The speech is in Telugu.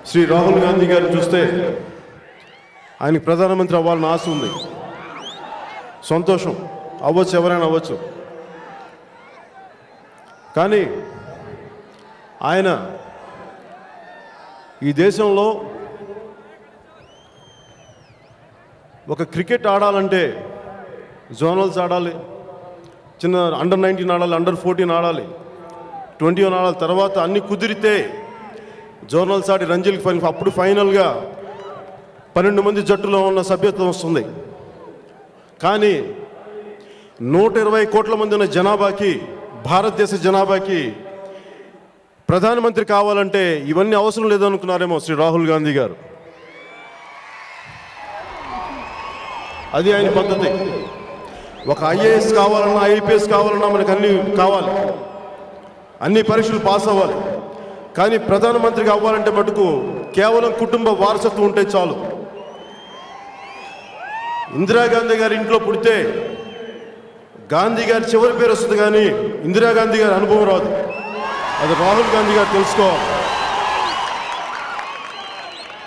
శ్రీ రాహుల్ గాంధీ గారిని చూస్తే ఆయనకి ప్రధానమంత్రి అవ్వాలని ఆశ ఉంది. సంతోషం, అవ్వచ్చు, ఎవరైనా అవ్వచ్చు. కానీ ఆయన ఈ దేశంలో ఒక క్రికెట్ ఆడాలంటే జోనల్స్ ఆడాలి, చిన్న అండర్ 19 ఆడాలి, అండర్ 14 ఆడాలి, 21 ఆడాలి. తర్వాత అన్ని కుదిరితే జోనల్స్ ఆడి రంజీలకు ఫైనల్, అప్పుడు ఫైనల్గా 12 మంది జట్టులో ఉన్న సభ్యత్వం వస్తుంది. కానీ 120 కోట్ల మంది ఉన్న జనాభాకి, భారతదేశ జనాభాకి ప్రధానమంత్రి కావాలంటే ఇవన్నీ అవసరం లేదనుకున్నారేమో శ్రీ రాహుల్ గాంధీ గారు. అది ఆయన పద్ధతి. ఒక ఐఏఎస్ కావాలన్నా, ఐపీఎస్ కావాలన్నా మనకు అన్నీ కావాలి, అన్ని పరీక్షలు పాస్ అవ్వాలి. కానీ ప్రధానమంత్రికి అవ్వాలంటే మటుకు కేవలం కుటుంబ వారసత్వం ఉంటే చాలు. ఇందిరాగాంధీ గారి ఇంట్లో పుడితే గాంధీ గారి చివరి పేరు వస్తుంది, కానీ ఇందిరాగాంధీ గారి అనుభవం రాదు. అది రాహుల్ గాంధీ గారు తెలుసుకోవాలి.